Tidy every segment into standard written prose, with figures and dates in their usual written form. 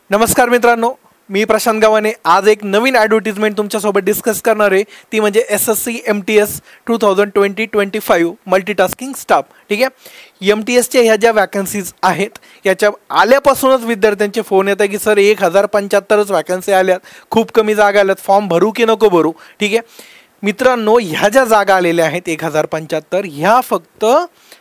नमस्कार मित्रांनो, मी प्रशांत गावाने आज एक नवीन ॲडव्हर्टिजमेंट तुमच्यासोबत डिस्कस करणार आहे. ती म्हणजे SSC MTS 2020-25 मल्टीटास्किंग स्टाफ. ठीक आहे, MTSच्या ह्या ज्या वॅकन्सीज आहेत याच्या आल्यापासूनच विद्यार्थ्यांचे फोन येत आहे की सर 1075च वॅकन्सी आल्यात, खूप कमी जागा आल्यात, फॉर्म भरू की नको भरू. ठीक आहे मित्रांनो, ह्या ज्या जागा आलेल्या आहेत 1075 ह्या फक्त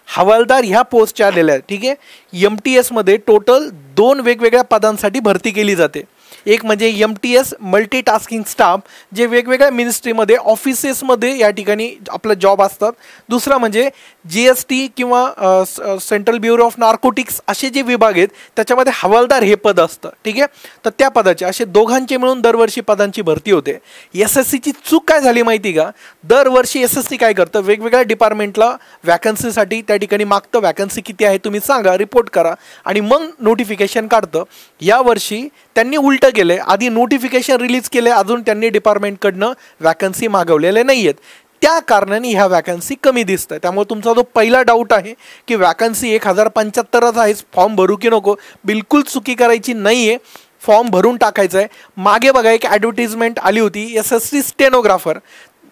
हवालदार ह्या पोस्टच्या आलेल्या आहेत. ठीक आहे, MTS मध्ये टोटल 2 वेगवेगळ्या पदांसाठी भरती केली जाते. एक म्हणजे MTS मल्टीटास्किंग स्टाफ, जे वेगवेगळ्या मिनिस्ट्रीमध्ये ऑफिसेसमध्ये या ठिकाणी आपलं जॉब असतात. दुसरा म्हणजे GST किंवा सेंट्रल ब्युरो ऑफ नार्कोटिक्स असे जे विभाग आहेत त्याच्यामध्ये हवालदार हे पद असतं. ठीक आहे, तर त्या पदाचे असे दोघांचे मिळून दरवर्षी पदांची भरती होते. SSCची चूक काय झाली माहिती का, दरवर्षी SSC काय करतं, वेगवेगळ्या डिपार्टमेंटला वॅकन्सीसाठी त्या ठिकाणी मागतं वॅकन्सी किती आहे तुम्ही सांगा, रिपोर्ट करा आणि मग नोटिफिकेशन काढतं. यावर्षी त्यांनी उलटं केलं, आधी नोटिफिकेशन रिलीज केले, अजून त्यांनी डिपार्टमेंटकडनं वॅकन्सी मागवलेले नाही आहेत. त्या कारणाने ह्या वॅकन्सी कमी दिसतं. त्यामुळे तुमचा जो पहिला डाऊट आहे की वॅकन्सी 1075च आहे, फॉर्म भरू की नको, बिलकुल चुकी करायची नाही आहे, फॉर्म भरून टाकायचं आहे. मागे बघा एक ॲडव्हर्टिजमेंट आली होती SSC स्टेनोग्राफर,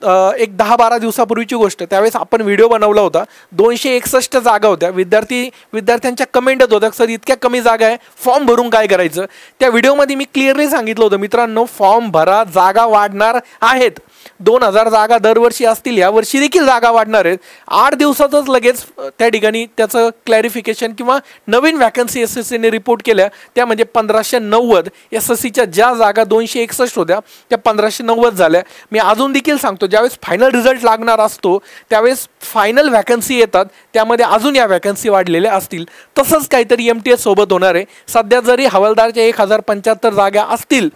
एक 10-12 दिवसापूर्वीची गोष्ट. त्यावेळेस आपण व्हिडिओ बनवला होता. 261 जागा होत्या. विद्यार्थ्यांच्या कमेंट येत होत्या सर इतक्या कमी जागा आहे, फॉर्म भरून काय करायचं. त्या व्हिडिओमध्ये मी क्लिअरली सांगितलं होतं मित्रांनो, फॉर्म भरा, जागा वाढणार आहेत. 2000 जागा दरवर्षी असतील, यावर्षी देखील जागा वाढणार आहेत. 8 दिवसातच लगेच त्या ठिकाणी त्याचं क्लॅरिफिकेशन किंवा नवीन वॅकन्सी SSCने रिपोर्ट केल्या, त्या म्हणजे 1590. SSCच्या ज्या जागा 261 होत्या त्या 1590 झाल्या. मी अजून देखील सांगतो, ज्यावेळेस फायनल रिझल्ट लागणार असतो त्यावेळेस फायनल वॅकन्सी येतात, त्यामध्ये अजून या वॅकन्सी वाढलेल्या असतील. तसंच काहीतरी MTS सोबत होणार आहे. सध्या जरी हवालदारच्या 1075 जागा असतील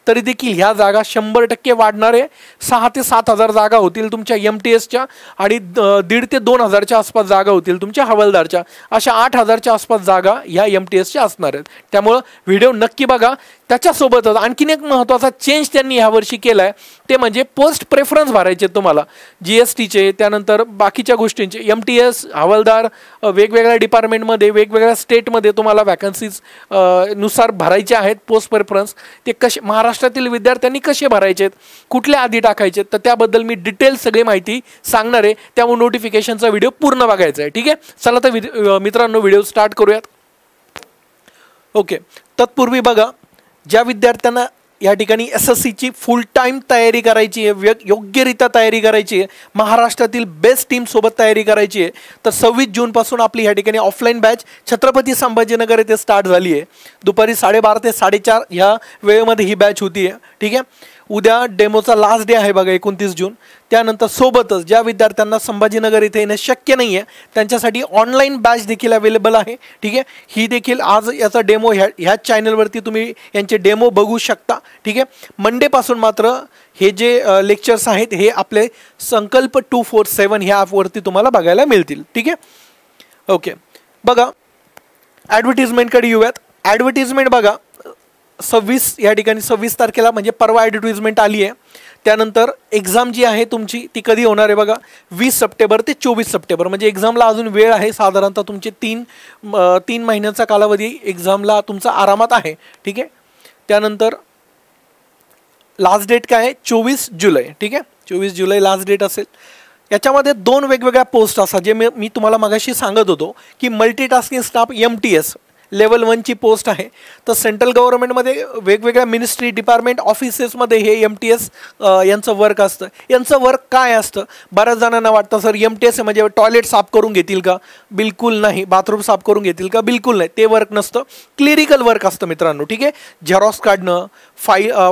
तरी देखील ह्या जागा 100% वाढणार आहे. 6 ते 7 हजार जागा होतील तुमच्या MTSच्या आणि 1,500 ते 2,000च्या आसपास जागा होतील तुमच्या हवालदारच्या. अशा 8,000च्या आसपास जागा ह्या MTSच्या असणार आहेत. त्यामुळं व्हिडिओ नक्की बघा. त्याच्यासोबतच आणखीन एक महत्त्वाचा चेंज त्यांनी ह्यावर्षी केला आहे, ते म्हणजे पोस्ट प्रेफरन्स भरायचे तुम्हाला GSTचे, त्यानंतर बाकीच्या गोष्टींचे. MTS हवालदार वेगवेगळ्या डिपार्टमेंटमध्ये वेगवेगळ्या स्टेटमध्ये तुम्हाला वॅकन्सीज नुसार भरायचे आहेत पोस्ट प्रेफरन्स. ते कसे महाराष्ट्रातील विद्यार्थ्यांनी कसे भरायचे आहेत, कुठल्या आधी टाकायचे, तर त्याबद्दल मी डिटेल सगळी माहिती सांगणार आहे. त्यामुळे नोटिफिकेशनचा व्हिडिओ पूर्ण बघायचा आहे. ठीक आहे, चला तर मित्रांनो व्हिडिओ स्टार्ट करूयात. ओके, तत्पूर्वी बघा, ज्या विद्यार्थ्यांना या ठिकाणी SSCची फुल टाईम तयारी करायची आहे, योग्यरित्या तयारी करायची आहे, महाराष्ट्रातील बेस्ट टीमसोबत तयारी करायची आहे, तर 26 जूनपासून आपली या ठिकाणी ऑफलाईन बॅच छत्रपती संभाजीनगर येथे स्टार्ट झाली आहे. दुपारी 12:30 ते 4:30 ह्या वेळेमध्ये ही बॅच होती आहे. ठीक आहे, उद्या डेमोचा लास्ट डे आहे बघा, 29 जून. त्यानंतर सोबतच ज्या विद्यार्थ्यांना संभाजीनगर इथे येणं शक्य नाही आहे त्यांच्यासाठी ऑनलाईन बॅच देखील अवेलेबल आहे. ठीक आहे, ही देखील आज याचा डेमो ह्याच चॅनलवरती तुम्ही यांचे डेमो बघू शकता. ठीक आहे, मंडेपासून मात्र हे जे लेक्चर्स आहेत हे आपले संकल्प 247 ह्या ॲपवरती तुम्हाला बघायला मिळतील. ठीक आहे, ओके बघा, ॲडव्हर्टिजमेंटकडे येऊयात. ॲडव्हर्टिजमेंट बघा, 26 या ठिकाणी 26 तारखेला म्हणजे परवा ॲडव्हर्टिजमेंट आली आहे. त्यानंतर एक्झाम जी आहे तुमची ती कधी होणार आहे बघा, 20 सप्टेंबर ते 24 सप्टेंबर, म्हणजे एक्झामला अजून वेळ आहे. साधारणतः तुमचे 3 महिन्याचा कालावधी एक्झामला तुमचा आरामात आहे. ठीक आहे, त्यानंतर लास्ट डेट काय आहे, 24 जुलै. ठीक आहे, 24 जुलै लास्ट डेट असेल. याच्यामध्ये 2 वेगवेगळ्या पोस्ट असतात, जे मी तुम्हाला मगाशी सांगत होतो की मल्टीटास्किंग स्टाफ MTS लेवल 1ची पोस्ट आहे. तर सेंट्रल गव्हर्नमेंटमध्ये वेगवेगळ्या मिनिस्ट्री डिपार्टमेंट ऑफिसेसमध्ये हे MTS यांचं वर्क असतं. यांचं वर्क काय असतं, बऱ्याच जणांना वाटतं सर MTS म्हणजे टॉयलेट साफ करून घेतील का, बिलकुल नाही. बाथरूम साफ करून घेतील का, बिलकुल नाही. ते वर्क नसतं, क्लिरिकल वर्क असतं मित्रांनो. ठीक आहे, झेरॉक्स काढणं,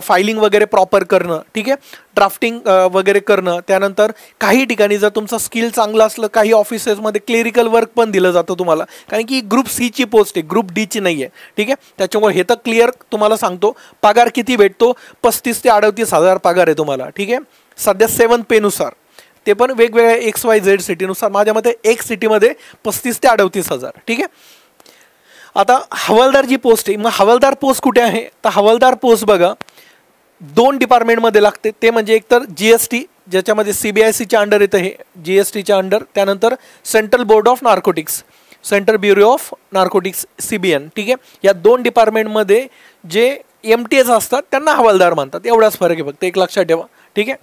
फायलिंग वगैरे प्रॉपर करणं, ठीक आहे, ड्राफ्टिंग वगैरे करणं. त्यानंतर काही ठिकाणी जर तुमचं स्किल चांगलं असलं, काही ऑफिसेसमध्ये क्लिरिकल वर्क पण दिलं जातं तुम्हाला, कारण की ग्रुप Cची पोस्ट आहे, ग्रुप Dची नाही आहे. ठीक आहे, त्याच्यामुळे हे तर क्लिअर तुम्हाला सांगतो. पगार किती भेटतो, 35 ते 38 हजार पगार आहे तुम्हाला. ठीक आहे, सध्या 7 पेनुसार, ते पण वेगवेगळ्या XYZ सिटीनुसार. माझ्या मते एक सिटीमध्ये 35 ते 38 हजार. ठीक आहे, आता हवालदार जी पोस्ट आहे, मग हवालदार पोस्ट कुठे आहे, तर हवालदार पोस्ट बघा 2 डिपार्टमेंटमध्ये लागते. ते म्हणजे एकतर GST, ज्याच्यामध्ये CBICच्या अंडर येतं हे, GSTच्या अंडर. त्यानंतर central board of narcotics. Central bureau of narcotics CBN, ठीक आहे. या 2 डिपार्टमेंटमध्ये जे MTS असतात त्यांना हवालदार म्हणतात, एवढाच फरक आहे फक्त, एक लक्षात ठेवा, ठीक आहे.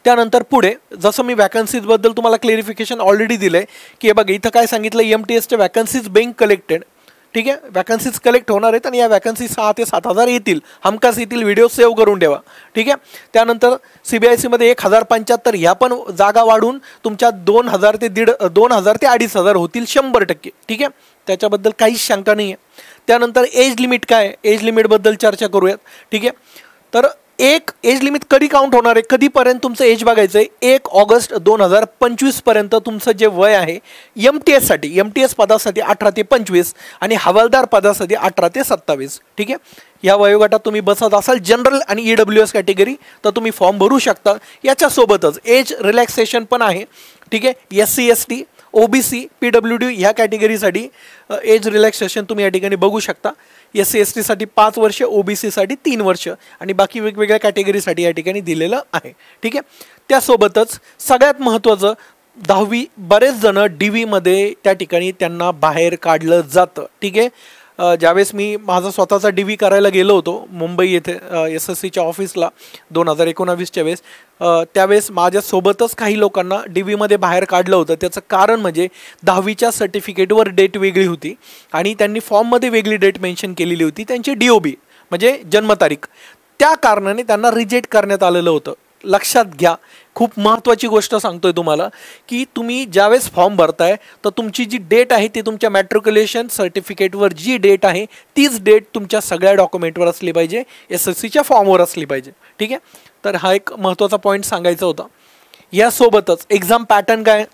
त्यानंतर पुढे जसं मी वॅकन्सीजबद्दल तुम्हाला क्लेरिफिकेशन ऑलरेडी दिलं आहे की हे बघा इथं काय सांगितलं, MTSच्या वॅकन्सीज बिंग कलेक्टेड, ठीक आहे. वॅकन्सीज कलेक्ट होणार आहेत आणि या वॅकन्सी 6 ते 7,000 येतील, हमखास येतील, व्हिडिओ सेव्ह करून ठेवा, ठीक आहे. त्यानंतर CBICमध्ये 1075 ह्या पण जागा वाढून तुमच्या 2,000 ते 2,500 होतील 100%, ठीक आहे. त्याच्याबद्दल काहीच शंका नाही आहे. त्यानंतर एज लिमिट काय आहे, एज लिमिटबद्दल चर्चा करूयात, ठीक आहे. तर एक एज लिमिट कधी काउंट होणार आहे, कधीपर्यंत तुमचं एज बघायचं आहे, 1 ऑगस्ट 2025 पर्यंत तुमचं जे वय आहे MTS पदासाठी 18 ते 25 आणि हवालदार पदासाठी 18 ते 27, ठीक आहे. या वयोगटात तुम्ही बसत असाल जनरल आणि EWS कॅटेगरी तर तुम्ही फॉर्म भरू शकता. याच्यासोबतच एज रिलॅक्सेशन पण आहे, ठीक आहे. SC ST OBC PWD ह्या कॅटेगरीसाठी एज रिलॅक्सेशन तुम्ही या ठिकाणी बघू शकता. SC ST साठी 5 वर्ष, OBC साठी 3 वर्ष आणि बाकी वेगवेगळ्या कॅटेगरीसाठी या ठिकाणी दिलेलं आहे, ठीक आहे. त्यासोबतच सगळ्यात महत्त्वाचं 10वी, बरेच जण DV मध्ये त्या ठिकाणी त्यांना बाहेर काढलं जातं, ठीक आहे. ज्यावेळेस मी माझा स्वतःचा DV करायला गेलो होतो मुंबई येथे SSCच्या ऑफिसला 2019च्या वेळेस, त्यावेळेस माझ्यासोबतच काही लोकांना DV मध्ये बाहेर काढलं होतं. त्याचं कारण म्हणजे 10वीच्या सर्टिफिकेटवर डेट वेगळी होती आणि त्यांनी फॉर्ममध्ये वेगळी डेट मेन्शन केलेली होती, त्यांची DOB म्हणजे जन्मतारीख, त्या कारणाने त्यांना रिजेक्ट करण्यात आलेलं होतं. लक्षात घ्या, खूप महत्त्वाची गोष्ट सांगतोय तुम्हाला की तुम्ही ज्यावेळेस फॉर्म भरताय तर तुमची जी डेट आहे ती तुमच्या मॅट्रिक्युलेशन सर्टिफिकेटवर जी डेट आहे तीच डेट तुमच्या सगळ्या डॉक्युमेंटवर असली पाहिजे, SSCच्या फॉर्मवर असली पाहिजे, ठीक आहे. तर हा एक महत्त्वाचा पॉईंट सांगायचा होता. यासोबतच एक्झाम पॅटर्न काय,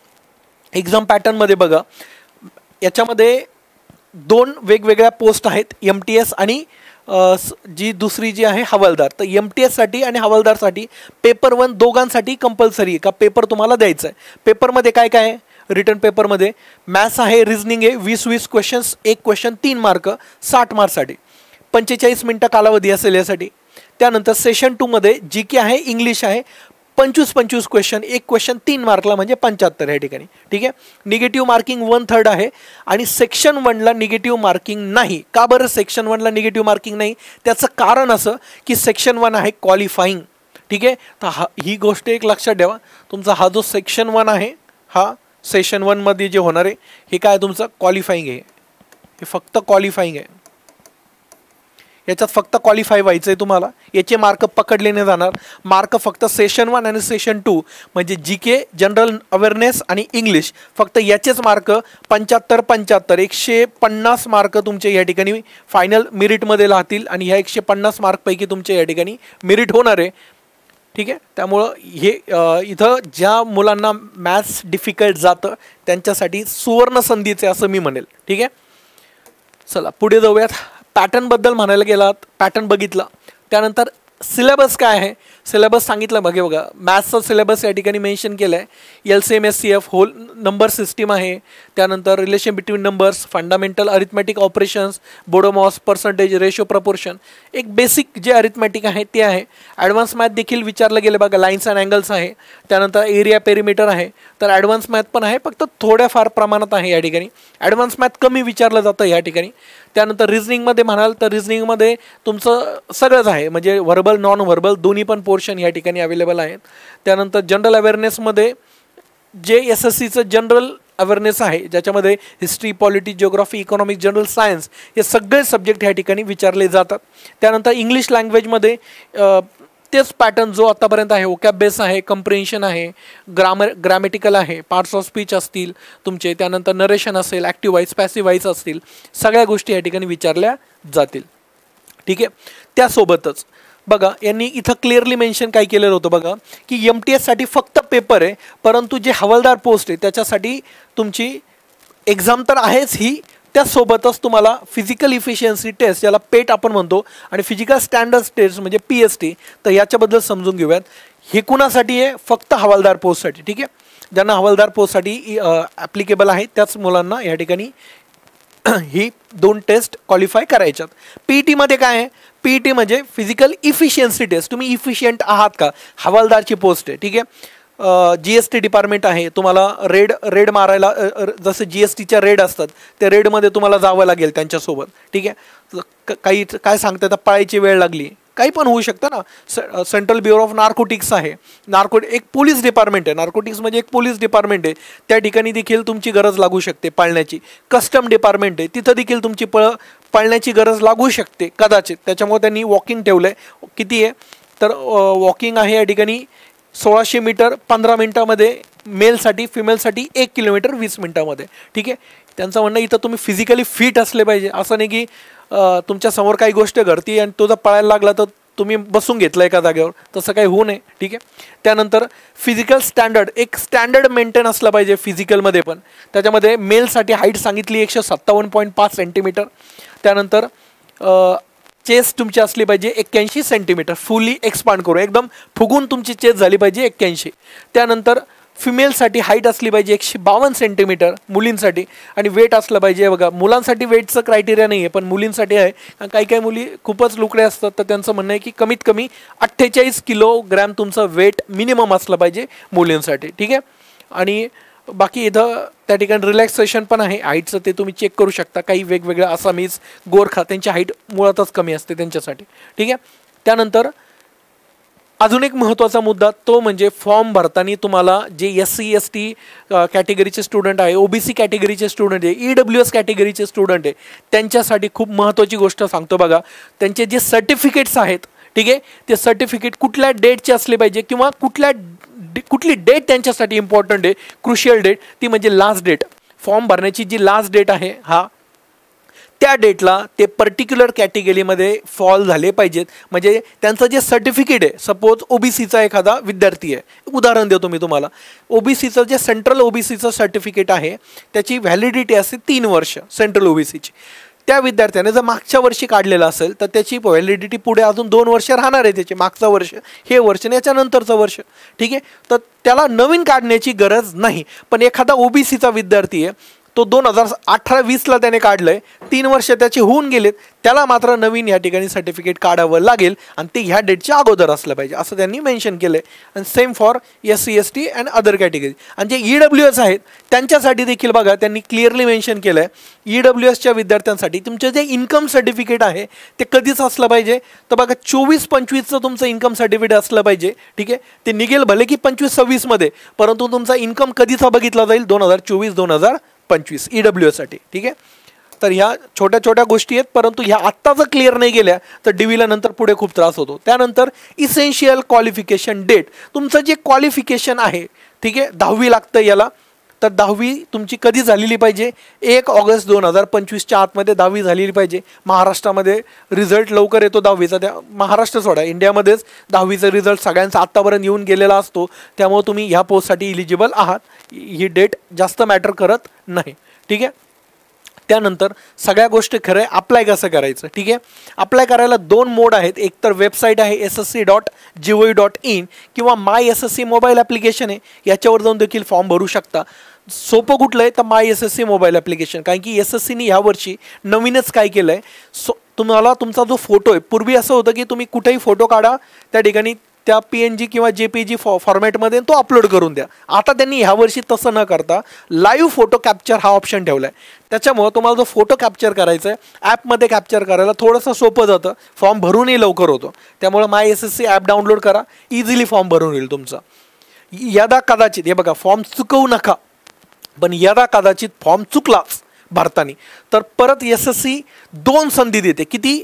एक्झाम पॅटर्नमध्ये बघा याच्यामध्ये 2 वेगवेगळ्या पोस्ट आहेत, MTS आणि जी दुसरी जी आहे हवालदार. तर MTS साठी आणि हवालदारसाठी पेपर 1 दोघांसाठी कंपल्सरी आहे का पेपर तुम्हाला द्यायचा आहे. पेपरमध्ये काय काय आहे, रिटर्न पेपरमध्ये मॅथ्स आहे, रिझनिंग आहे, 20 क्वेश्चन्स, एक क्वेश्चन 3 मार्क, 60 मार्क्ससाठी, 45 मिनिटं कालावधी असेल यासाठी. त्यानंतर सेशन 2 मध्ये GK आहे, इंग्लिश आहे, 25 क्वेश्चन, एक क्वेश्चन 3 मार्कला म्हणजे 75 या ठिकाणी, ठीक आहे. निगेटिव्ह मार्किंग 1/3 आहे आणि सेक्शन 1ला निगेटिव्ह मार्किंग नाही. का बरं सेक्शन 1ला निगेटिव्ह मार्किंग नाही, त्याचं कारण असं की सेक्शन 1 आहे क्वालिफाईंग, ठीक आहे. तर ही गोष्ट एक लक्षात ठेवा, तुमचा हा जो सेक्शन 1 आहे हा सेशन 1 मध्ये जे होणार आहे हे काय तुमचं क्वालिफाईंग आहे, हे फक्त क्वालिफाईंग आहे. याच्यात फक्त क्वालिफाय व्हायचं आहे तुम्हाला, याचे मार्क पकडले नाही जाणार. मार्क फक्त सेशन 1 आणि सेशन 2 म्हणजे GK, जनरल अवेअरनेस आणि इंग्लिश, फक्त याचेच मार्क 75 150 मार्क तुमचे या ठिकाणी फायनल मेरिटमध्ये राहतील आणि ह्या 150 मार्कपैकी तुमचे या ठिकाणी मेरिट होणार आहे, ठीक आहे. त्यामुळं हे इथं ज्या मुलांना मॅथ्स डिफिकल्ट जातं त्यांच्यासाठी सुवर्ण संधीचे असं मी म्हणेल, ठीक आहे. चला पुढे जाऊयात. पॅटर्नबद्दल म्हणायला गेलात, पॅटर्न बघितला, त्यानंतर सिलेबस काय आहे, सिलेबस सांगितलं बघा. मॅथ्सचा सिलेबस या ठिकाणी मेन्शन केलं आहे. LCM SCF whole number system आहे, त्यानंतर relation between numbers, fundamental arithmetic operations, BODMAS, percentage, ratio, proportion, एक बेसिक जे अरिथमॅटिक आहे ते आहे. ॲडव्हान्स मॅथ देखील विचारलं गेलं बघा, लाईन्स अँड अँगल्स आहे, त्यानंतर एरिया पेरिमीटर आहे. तर ॲडव्हान्स मॅथ पण आहे, फक्त थोड्याफार प्रमाणात आहे या ठिकाणी. ॲडव्हान्स मॅथ कमी विचारलं जातं या ठिकाणी. त्यानंतर रिझनिंगमध्ये म्हणाल तर रिझनिंगमध्ये तुमचं सगळंच आहे, म्हणजे व्हर्बल, नॉन व्हर्बल दोन्ही पण पोर्शन या ठिकाणी अवेलेबल आहेत. त्यानंतर जनरल अवेअरनेसमध्ये जे SSCचं जनरल अवेअरनेस आहे ज्याच्यामध्ये history, polity, geography, economic, general science हे सगळे सब्जेक्ट ह्या ठिकाणी विचारले जातात. त्यानंतर इंग्लिश लँग्वेजमध्ये तेच पॅटर्न जो आतापर्यंत आहे, वोकॅब बेस आहे, कंप्रेन्शन आहे, ग्रामॅटिकल आहे, पार्ट्स ऑफ स्पीच असतील तुमचे, त्यानंतर नरेशन असेल, ॲक्टिव्ह व्हाईस, पॅसिव्ह व्हाईस असतील, सगळ्या गोष्टी या ठिकाणी विचारल्या जातील, ठीक आहे. त्यासोबतच बघा यांनी इथं क्लिअरली मेन्शन काय केलेलं होतं बघा की MTS साठी फक्त पेपर आहे, परंतु जे हवालदार पोस्ट आहे त्याच्यासाठी तुमची एक्झाम तर आहेच ही, त्यासोबतच तुम्हाला फिजिकल इफिशियन्सी टेस्ट ज्याला पेट आपण म्हणतो आणि फिजिकल स्टँडर्ड्स टेस्ट म्हणजे PST, तर याच्याबद्दल समजून घेऊयात. हे कुणासाठी आहे, फक्त हवालदार पोस्टसाठी, ठीक आहे. ज्यांना हवालदार पोस्टसाठी ॲप्लिकेबल आहे त्याच मुलांना या ठिकाणी ही 2 टेस्ट क्वालिफाय करायच्यात. PET मध्ये काय आहे, PET म्हणजे फिजिकल इफिशियन्सी टेस्ट, तुम्ही इफिशियंट आहात का, हवालदारची पोस्ट आहे, ठीक आहे. GST डिपार्टमेंट आहे, तुम्हाला रेड मारायला जसे GSTच्या रेड असतात त्या रेडमध्ये तुम्हाला जावं लागेल त्यांच्यासोबत, ठीक आहे. काही काय सांगता येतं, पळायची वेळ लागली, काही पण होऊ शकतं ना. सेंट्रल ब्युरो ऑफ नार्कोटिक्स आहे, एक पोलीस डिपार्टमेंट आहे, नार्कोटिक्स म्हणजे एक पोलीस डिपार्टमेंट आहे, त्या ठिकाणी देखील तुमची गरज लागू शकते पाळण्याची. कस्टम डिपार्टमेंट आहे, तिथं देखील तुमची पाळण्याची गरज लागू शकते कदाचित. त्याच्यामुळे त्यांनी वॉकिंग ठेवलं आहे. किती आहे तर वॉकिंग आहे या ठिकाणी 1600 मीटर 15 मिनिटामध्ये मेलसाठी, फिमेलसाठी 1 किलोमीटर 20 मिनिटामध्ये, ठीक आहे. त्यांचं म्हणणं इथं तुम्ही फिजिकली फिट असले पाहिजे. असं नाही की तुमच्या समोर काही गोष्ट घडती आणि तो जर पळायला लागला तर तुम्ही बसून घेतलं एका जागेवर, तसं काही होऊ नये, ठीक आहे. त्यानंतर फिजिकल स्टँडर्ड, एक स्टँडर्ड मेंटेन असलं पाहिजे फिजिकलमध्ये पण. त्याच्यामध्ये मेलसाठी हाईट सांगितली 157.5 सेंटीमीटर. त्यानंतर चेस्ट तुमची असली पाहिजे 81 सेंटीमीटर, फुली एक्सपांड करू, एकदम फुगून तुमची चेस्ट झाली पाहिजे 81. त्यानंतर फिमेलसाठी हाईट असली पाहिजे 152 सेंटीमीटर मुलींसाठी. आणि वेट असलं पाहिजे, बघा मुलांसाठी वेटचं क्रायटेरिया नाही आहे पण मुलींसाठी आहे. काही काही मुली खूपच लुकड्या असतात तर त्यांचं म्हणणं आहे की कमीत कमी 48 किलोग्रॅम तुमचं वेट मिनिमम असलं पाहिजे मुलींसाठी, ठीक आहे. आणि बाकी इथं त्या ठिकाणी रिलॅक्सेशन पण आहे हाईटचं, ते तुम्ही चेक करू शकता. काही वेगवेगळ्या आसामीज, गोरखा त्यांची हाईट मुळातच कमी असते त्यांच्यासाठी, ठीक आहे. त्यानंतर अजून एक महत्त्वाचा मुद्दा तो म्हणजे फॉर्म भरताना तुम्हाला जे SC ST कॅटेगरीचे स्टुडंट आहे, OBC कॅटेगरीचे स्टुडंट आहे, EWS कॅटेगरीचे स्टुडंट आहे, त्यांच्यासाठी खूप महत्त्वाची गोष्ट सांगतो बघा. त्यांचे जे सर्टिफिकेट्स आहेत, ठीक आहे, ते सर्टिफिकेट कुठल्या डेटचे असले पाहिजे किंवा कुठली डेट त्यांच्यासाठी इम्पॉर्टंट आहे, क्रुशियल डेट, ती म्हणजे लास्ट डेट. फॉर्म भरण्याची जी लास्ट डेट आहे त्या डेटला ते पर्टिक्युलर कॅटेगरीमध्ये फॉल झाले पाहिजेत. म्हणजे त्यांचं जे सर्टिफिकेट आहे, सपोज OBCचा एखादा विद्यार्थी आहे, उदाहरण देतो मी तुम्हाला, OBCचं जे सेंट्रल OBCचं सर्टिफिकेट आहे त्याची व्हॅलिडिटी असते 3 वर्ष सेंट्रल OBCची. त्या विद्यार्थ्याने जर मागच्या वर्षी काढलेलं असेल तर त्याची व्हॅलिडिटी पुढे अजून 2 वर्ष राहणार आहे, त्याचे मागचं वर्ष, हे वर्ष आणि याच्यानंतरचं वर्ष, ठीक आहे. तर त्याला नवीन काढण्याची गरज नाही. पण एखादा OBCचा विद्यार्थी आहे, तो 2018-20ला त्याने काढलं आहे, 3 वर्ष त्याचे होऊन गेलेत, त्याला मात्र नवीन या ठिकाणी सर्टिफिकेट काढावं लागेल आणि ते ह्या डेटच्या अगोदर असलं पाहिजे असं त्यांनी मेन्शन केलं आहे. आणि same for SC ST and other category. आणि जे EWS आहेत त्यांच्यासाठी देखील बघा त्यांनी क्लिअरली मेन्शन केलं आहे, EWSच्या विद्यार्थ्यांसाठी तुमचं जे इन्कम सर्टिफिकेट आहे ते कधीच असलं पाहिजे तर बघा 24-25चं तुमचं इन्कम सर्टिफिकेट असलं पाहिजे, ठीक आहे. ते निघेल भले की 25-26मध्ये, परंतु तुमचा इन्कम कधीचा बघितला जाईल 2024-2025 EWS साठी, ठीक आहे. तर ह्या छोट्या छोट्या गोष्टी आहेत, परंतु ह्या आत्ता जर क्लिअर नाही गेल्या तर DVला नंतर पुढे खूप त्रास होतो. त्यानंतर इसेन्शियल क्वालिफिकेशन डेट, तुमचं जे क्वालिफिकेशन आहे, ठीक आहे, 10वी लागतं याला, तर 10वी तुमची कधी झालेली पाहिजे, 1 ऑगस्ट 2025च्या आतमध्ये 10वी झालेली पाहिजे. महाराष्ट्रामध्ये रिझल्ट लवकर येतो 10वीचा, त्या महाराष्ट्र सोडा इंडियामध्येच 10वीचा रिझल्ट सगळ्यांचा आत्तापर्यंत येऊन गेलेला असतो, त्यामुळे तुम्ही ह्या पोस्टसाठी इलिजिबल आहात. ही डेट जास्त मॅटर करत नाही, ठीक आहे. त्यानंतर सगळ्या गोष्टी खरं आहे, अप्लाय कसं करायचं, ठीक आहे. अप्लाय करायला 2 मोड आहेत, एक तर वेबसाईट आहे ssc.gov.in किंवा माय SSC मोबाईल ॲप्लिकेशन आहे, याच्यावर जाऊन देखील फॉर्म भरू शकता. सोपं कुठलं आहे तर माय SSC मोबाईल ॲप्लिकेशन, कारण की SSCने ह्यावर्षी नवीनच काय केलं आहे, तुम्हाला तुमचा जो फोटो आहे, पूर्वी असं होतं की तुम्ही कुठेही फोटो काढा त्या ठिकाणी त्या PNG किंवा JPG फॉर्मॅटमध्ये तो अपलोड करून द्या. आता त्यांनी ह्यावर्षी तसं न करता लाईव्ह फोटो कॅप्चर हा ऑप्शन ठेवला आहे. त्याच्यामुळं तुम्हाला जो फोटो कॅप्चर करायचा आहे ॲपमध्ये कॅप्चर करायला थोडंसं सोपं जातं, फॉर्म भरूनही लवकर होतो. त्यामुळं माय SSC ॲप डाउनलोड करा, इझिली फॉर्म भरून येईल तुमचा. यदा कदाचित, हे बघा फॉर्म चुकवू नका, पण यदा कदाचित फॉर्म चुकलाच भरताना तर परत SSC 2 संधी देते. किती?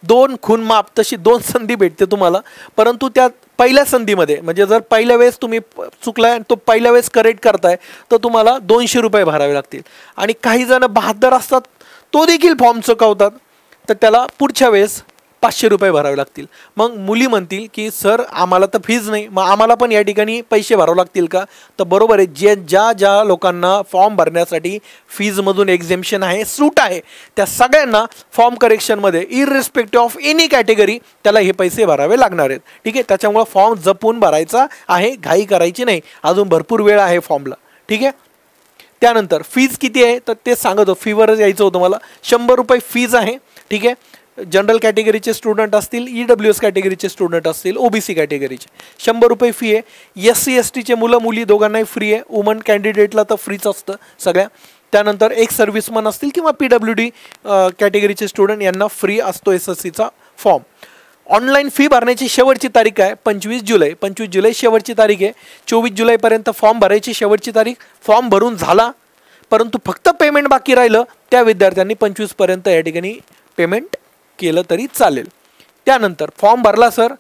2 खून माप, तशी 2 संधी भेटते तुम्हाला. परंतु त्या पहिल्या संधीमध्ये म्हणजे जर पहिल्या वेळेस तुम्ही चुकलाय आणि तो पहिल्या वेळेस करेक्ट करताय तर तुम्हाला 200 रुपये भरावे लागतील. आणि काही जण बहादर असतात, तो देखील फॉर्म चुकवतात, तर त्याला पुढच्या वेळेस 500 रुपये भरावे लागतील. मग मुली म्हणतील की सर आम्हाला तर फीज नाही, मग आम्हाला पण या ठिकाणी पैसे भरावे लागतील का? तर बरोबर आहे, ज्या लोकांना फॉर्म भरण्यासाठी फीजमधून एक्झेम्पशन आहे, सूट आहे, त्या सगळ्यांना फॉर्म करेक्शनमध्ये इररिस्पेक्टिव्ह ऑफ एनी कॅटेगरी त्याला हे पैसे भरावे लागणार आहेत, ठीक आहे. त्याच्यामुळे फॉर्म जपून भरायचा आहे, घाई करायची नाही, अजून भरपूर वेळ आहे फॉर्मला, ठीक आहे. त्यानंतर फीज किती आहे तर ते सांगतो, फीवरच यायचं होतं मला. 100 रुपये फीज आहे, ठीक आहे. जनरल कॅटेगरीचे स्टुडंट असतील, EWS कॅटेगरीचे स्टुडंट असतील, OBC कॅटेगरीचे 100 रुपये फी आहे. SC STचे मुलं मुली दोघांनाही फ्री आहे. वुमन कॅन्डिडेटला तर फ्रीच असतं सगळ्या. त्यानंतर एक सर्व्हिसमन असतील किंवा PWD कॅटेगरीचे स्टुडंट यांना फ्री असतो SSCचा फॉर्म. ऑनलाईन फी भरण्याची शेवटची तारीख आहे 25 जुलै. 25 जुलै शेवटची तारीख आहे. 24 जुलैपर्यंत फॉर्म भरायची शेवटची तारीख. फॉर्म भरून झाला परंतु फक्त पेमेंट बाकी राहिलं त्या विद्यार्थ्यांनी 25 पर्यंत या ठिकाणी पेमेंट केलं तरी चालेल. त्यानंतर फॉर्म भरला सर,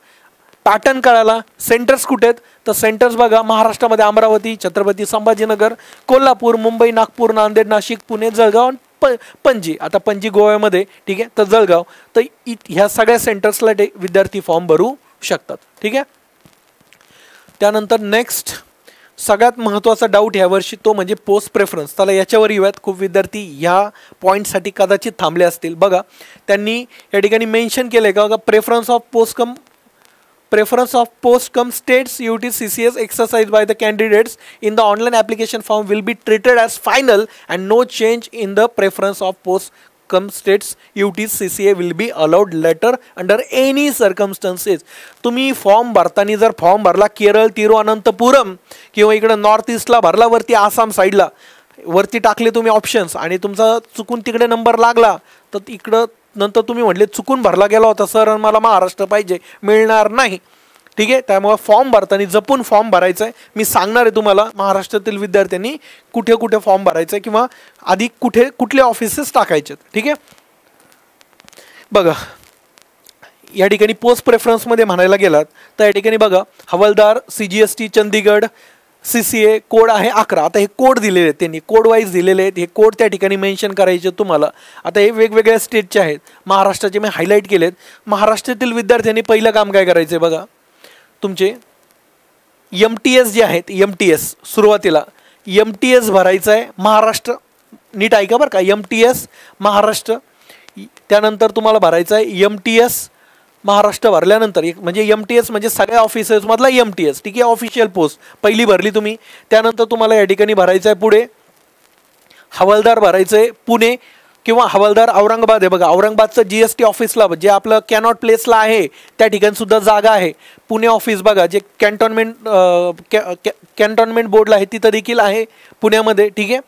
पॅटर्न कळाला, सेंटर्स कुठे आहेत तर सेंटर्स बघा महाराष्ट्रामध्ये अमरावती, छत्रपती संभाजीनगर, कोल्हापूर, मुंबई, नागपूर, नांदेड, नाशिक, पुणे, जळगाव, पणजी. आता पणजी गोव्यामध्ये, ठीक आहे, तर जळगाव. तर ह्या सगळ्या सेंटर्सला विद्यार्थी फॉर्म भरू शकतात. ठीक आहे. त्यानंतर नेक्स्ट सगळ्यात महत्त्वाचा डाऊट यावर्षी तो म्हणजे पोस्ट प्रेफरन्स. त्याला याच्यावर येऊयात. खूप विद्यार्थी ह्या पॉईंटसाठी कदाचित थांबले असतील. बघा त्यांनी या ठिकाणी मेन्शन केलं आहे का preference of post come states UT CCS exercised by the candidates in the online application form will be treated as final and no change in the preference of post come states UT CCA will be allowed later under any circumstances. तुम्ही form भरताना जर form भरला केरळ, तिरुअनंतपुरम किंवा इकडं north ईस्टला भरला वरती आसाम साईडला वरती टाकले तुम्ही ऑप्शन्स आणि तुमचा चुकून तिकडे नंबर लागला तर इकडं नंतर तुम्ही म्हटले चुकून भरला गेला होता सर मला महाराष्ट्र पाहिजे, मिळणार नाही. ठीक आहे. त्यामुळे फॉर्म भरताना जपून फॉर्म भरायचा आहे. मी सांगणार आहे तुम्हाला महाराष्ट्रातील विद्यार्थ्यांनी कुठे कुठे फॉर्म भरायचा आहे किंवा आधी कुठले ऑफिसेस टाकायचे. ठीक आहे. बघा या ठिकाणी पोस्ट प्रेफरन्समध्ये म्हणायला गेलात तर या ठिकाणी बघा हवालदार, CGST चंदीगड, CCA कोड आहे 11. आता हे कोड दिलेले आहेत त्यांनी, कोड वाईज दिलेले आहेत. हे कोड त्या ठिकाणी मेन्शन करायचे तुम्हाला. आता हे वेगवेगळ्या स्टेटचे आहेत. महाराष्ट्राचे मी हायलाईट केलेत. महाराष्ट्रातील विद्यार्थ्यांनी पहिलं काम काय करायचं आहे बघा, तुमचे MTS जे आहेत MTS सुरुवातीला MTS भरायचं आहे महाराष्ट्र. नीट ऐका बरं का, MTS महाराष्ट्र. त्यानंतर तुम्हाला भरायचं आहे MTS महाराष्ट्र. भरल्यानंतर एक म्हणजे MTS म्हणजे सगळ्या ऑफिसर्समधला MTS. ठीक आहे. ऑफिशियल पोस्ट पहिली भरली तुम्ही. त्यानंतर तुम्हाला या ठिकाणी भरायचं आहे पुढे हवालदार भरायचं आहे पुणे किंवा हवालदार औरंगाबाद आहे. बघा औरंगाबादचं GST ऑफिसला जे आपलं कॅनॉट प्लेसला आहे त्या ठिकाणी सुद्धा जागा आहे. पुणे ऑफिस बघा जे कॅन्टोन्मेंट बोर्डला आहे तिथं देखील आहे पुण्यामध्ये. ठीक आहे.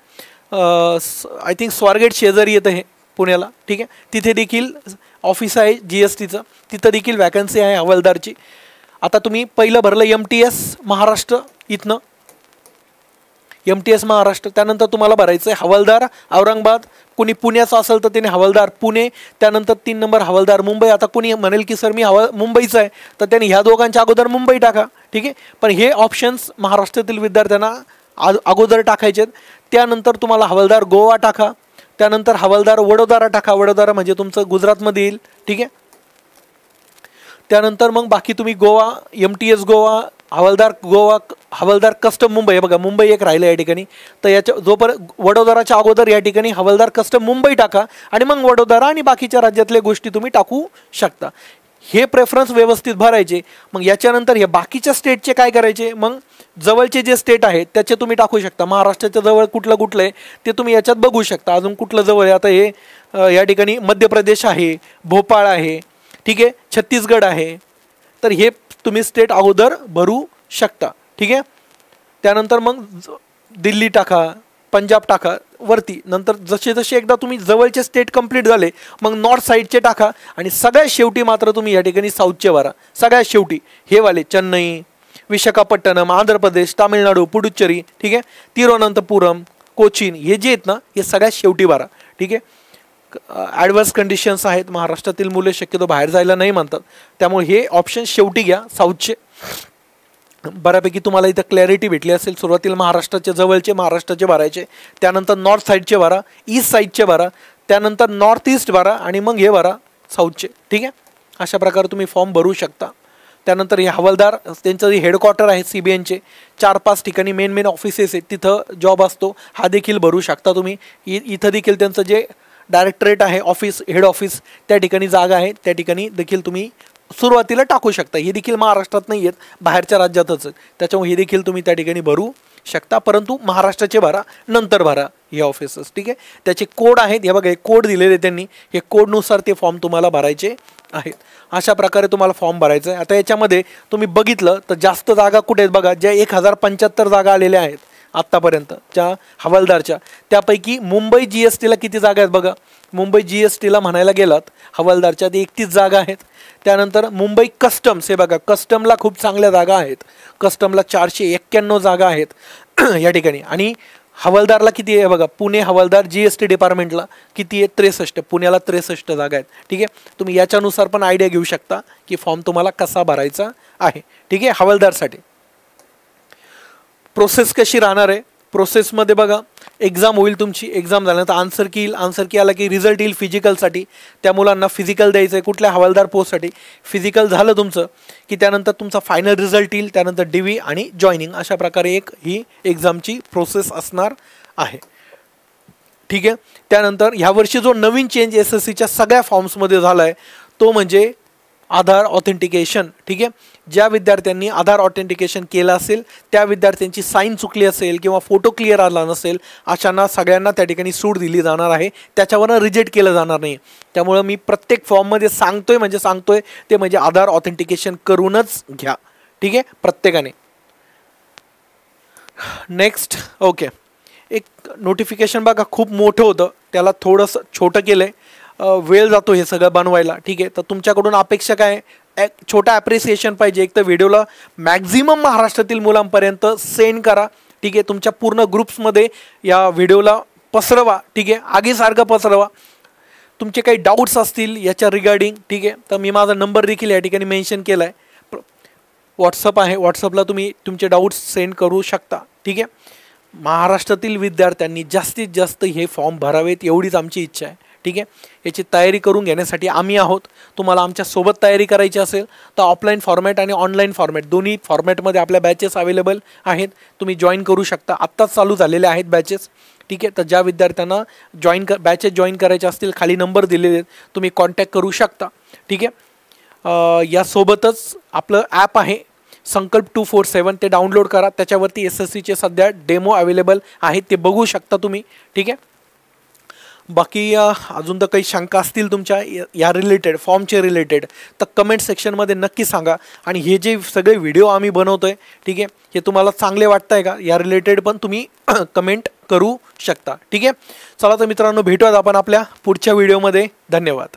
आय थिंक स्वारगेट शेजारी येतं हे पुण्याला. ठीक आहे. तिथे देखील ऑफिस आहे GSTचं. तिथं देखील वॅकन्सी आहे हवालदारची. आता तुम्ही पहिलं भरलं MTS महाराष्ट्र इथनं MTS महाराष्ट्र. त्यानंतर तुम्हाला भरायचं आहे हवालदार औरंगाबाद. कुणी पुण्याचं असेल तर त्याने हवालदार पुणे. त्यानंतर 3 नंबर हवालदार मुंबई. आता कुणी म्हणेल की सर मी मुंबईचं आहे तर त्याने ह्या दोघांच्या अगोदर मुंबई टाका. ठीक आहे. पण हे ऑप्शन्स महाराष्ट्रातील विद्यार्थ्यांना अगोदर टाकायचे. त्यानंतर तुम्हाला हवालदार गोवा टाका. त्यानंतर हवालदार वडोदरा टाका. वडोदरा म्हणजे तुमचं गुजरातमध्ये येईल. ठीक आहे. त्यानंतर मग बाकी तुम्ही गोवा MTS गोवा, हवालदार गोवा, हवालदार कस्टम मुंबई. बघा मुंबई एक राहिलं या ठिकाणी. तर याच्या जोपर्यंत वडोदराच्या अगोदर या ठिकाणी हवालदार कस्टम मुंबई टाका आणि मग वडोदरा आणि बाकीच्या राज्यातल्या गोष्टी तुम्ही टाकू शकता. हे प्रेफरन्स व्यवस्थित भरायचे. मग याच्यानंतर हे बाकीच्या स्टेटचे काय करायचे, मग जवळचे जे स्टेट आहेत त्याचे तुम्ही टाकू शकता. महाराष्ट्राच्या जवळ कुठलं आहे ते तुम्ही याच्यात बघू शकता. अजून कुठलं जवळ आहे, आता हे या ठिकाणी मध्य प्रदेश आहे, भोपाळ आहे, ठीक आहे, छत्तीसगड आहे. तर हे तुम्ही स्टेट अगोदर भरू शकता. ठीक आहे. त्यानंतर मग दिल्ली टाका, पंजाब टाका वरती. नंतर जसे जसे एकदा तुम्ही जवळचे स्टेट कंप्लीट झाले मग नॉर्थ साईडचे टाका आणि सगळ्यात शेवटी मात्र तुम्ही या ठिकाणी साऊथचे भरा. सगळ्यात शेवटी हे वाले चेन्नई, विशाखापट्टणम, आंध्र प्रदेश, तामिळनाडू, पुडुच्चेरी, ठीक आहे, तिरुअनंतपुरम, कोचीन हे जे आहेत ना हे सगळ्यात शेवटी भरा. ठीक आहे. ॲडव्हर्स कंडिशन्स आहेत. महाराष्ट्रातील मुले शक्यतो बाहेर जायला नाही म्हणतात त्यामुळे हे ऑप्शन शेवटी घ्या साऊथचे. बऱ्यापैकी तुम्हाला इथं क्लॅरिटी भेटली असेल. सुरुवातीला महाराष्ट्राचे जवळचे महाराष्ट्राचे भरायचे, त्यानंतर नॉर्थ साईडचे भरा, ईस्ट साईडचे भरा, त्यानंतर नॉर्थ ईस्ट भरा आणि मग हे भरा साऊथचे. ठीक आहे. अशा प्रकारे तुम्ही फॉर्म भरू शकता. त्यानंतर हे हवालदार त्यांचं जे हेडक्वार्टर आहे CBNचे 4-5 ठिकाणी मेन ऑफिसेस आहेत तिथं जॉब असतो. हा देखील भरू शकता तुम्ही. इथं देखील त्यांचं जे डायरेक्टरेट आहे ऑफिस, हेड ऑफिस त्या ठिकाणी जागा आहे, त्या ठिकाणी देखील तुम्ही सुरुवातीला टाकू शकता. हे देखील महाराष्ट्रात नाही आहेत, बाहेरच्या राज्यातच. त्याच्यामुळे हे देखील तुम्ही त्या ठिकाणी भरू शकता, परंतु महाराष्ट्राचे भरा, नंतर भरा हे ऑफिसेस, ठीक आहे. त्याचे कोड आहेत, हे बघा हे कोड दिलेले त्यांनी, हे कोडनुसार ते फॉर्म तुम्हाला भरायचे आहेत. अशा प्रकारे तुम्हाला फॉर्म भरायचा आहे. आता याच्यामध्ये तुम्ही बघितलं तर जास्त जागा कुठे आहेत बघा, ज्या 1075 जागा आलेल्या आहेत आत्तापर्यंत ज्या हवालदारच्या, त्यापैकी मुंबई GSTला किती जागा आहेत बघा. मुंबई GSTला म्हणायला गेलात हवालदारच्या ते 31 जागा आहेत. त्यानंतर मुंबई कस्टम्स, हे बघा कस्टमला खूप चांगल्या जागा आहेत, कस्टमला 491 जागा आहेत या ठिकाणी. आणि हवालदारला किती आहे बघा, पुणे हवालदार GST डिपार्टमेंटला किती आहे, 63, पुण्याला 63 जागा आहेत, ठीक आहे. तुम्ही याच्यानुसार पण आयडिया घेऊ शकता की फॉर्म तुम्हाला कसा भरायचा आहे, ठीक आहे. हवालदारसाठी प्रोसेस कशी राहणार आहे, प्रोसेसमध्ये बघा एक्झाम होईल तुमची, एक्झाम झाल्यानंतर आन्सर की येईल, आन्सर की आला की रिझल्ट येईल फिजिकलसाठी. त्या मुलांना फिजिकल द्यायचं आहे कुठल्या हवालदार पोस्टसाठी. फिजिकल झालं तुमचं की त्यानंतर तुमचा फायनल रिझल्ट येईल, त्यानंतर DV आणि जॉईनिंग, अशा प्रकारे एक ही एक्झामची प्रोसेस असणार आहे, ठीक आहे. त्यानंतर ह्यावर्षी जो नवीन चेंज SSCच्या सगळ्या फॉर्म्समध्ये झाला आहे तो म्हणजे आधार ऑथेंटिकेशन, ठीक आहे. ज्या विद्यार्थ्यांनी आधार ऑथेंटिकेशन केलं असेल, त्या विद्यार्थ्यांची साईन चुकली असेल किंवा फोटो क्लिअर आला नसेल, अशांना सगळ्यांना त्या ठिकाणी सूट दिली जाणार आहे, त्याच्यावरनं रिजेक्ट केलं जाणार नाही. त्यामुळं मी प्रत्येक फॉर्ममध्ये सांगतोय ते म्हणजे आधार ऑथेंटिकेशन करूनच घ्या, ठीक आहे, प्रत्येकाने. नेक्स्ट, ओके, एक नोटिफिकेशन बघा खूप मोठं होतं, त्याला थोडंसं छोटं केलं आहे, वेळ जातो हे सगळं बनवायला, ठीक आहे. तर तुमच्याकडून अपेक्षा काय, एक छोटा ॲप्रिसिएशन पाहिजे. एक तर व्हिडिओला मॅक्झिमम महाराष्ट्रातील मुलांपर्यंत सेंड करा, ठीक आहे. तुमच्या पूर्ण ग्रुप्समध्ये या व्हिडिओला पसरवा, ठीक आहे, आगीसारखं पसरवा. तुमचे काही डाऊट्स असतील याच्या रिगार्डिंग, ठीक आहे, तर मी माझा नंबर देखील या ठिकाणी मेन्शन केला आहे, व्हॉट्सअप आहे, व्हॉट्सअपला तुम्ही तुमचे डाऊट्स सेंड करू शकता, ठीक आहे. महाराष्ट्रातील विद्यार्थ्यांनी जास्तीत जास्त हे फॉर्म भरावेत एवढीच आमची इच्छा आहे, ठीक आहे. याची तयारी करून घेण्यासाठी आम्ही आहोत. तुम्हाला आमच्यासोबत तयारी करायची असेल तर ऑफलाईन फॉर्मॅट आणि ऑनलाईन फॉर्मॅट दोन्ही फॉर्मॅटमध्ये आपल्या बॅचेस अवेलेबल आहेत, तुम्ही जॉईन करू शकता. आत्ताच चालू झालेले आहेत बॅचेस, ठीक आहे. तर ज्या विद्यार्थ्यांना बॅचेस जॉईन करायचे असतील खाली नंबर दिलेले आहेत, तुम्ही कॉन्टॅक्ट करू शकता, ठीक आहे. यासोबतच आपलं ॲप आहे संकल्प 247, ते डाउनलोड करा. त्याच्यावरती SSCचे सध्या डेमो अवेलेबल आहेत, ते बघू शकता तुम्ही, ठीक आहे. बाकी अजून तर काही शंका असतील तुमच्या या रिलेटेड फॉर्मचे रिलेटेड तर कमेंट सेक्शनमध्ये नक्की सांगा. आणि हे जे सगळे व्हिडिओ आम्ही बनवतोय, ठीक आहे, हे तुम्हाला चांगले वाटत आहे का या रिलेटेड पण तुम्ही कमेंट करू शकता, ठीक आहे. चला तर मित्रांनो, भेटूयात आपण आपल्या पुढच्या व्हिडिओमध्ये. धन्यवाद.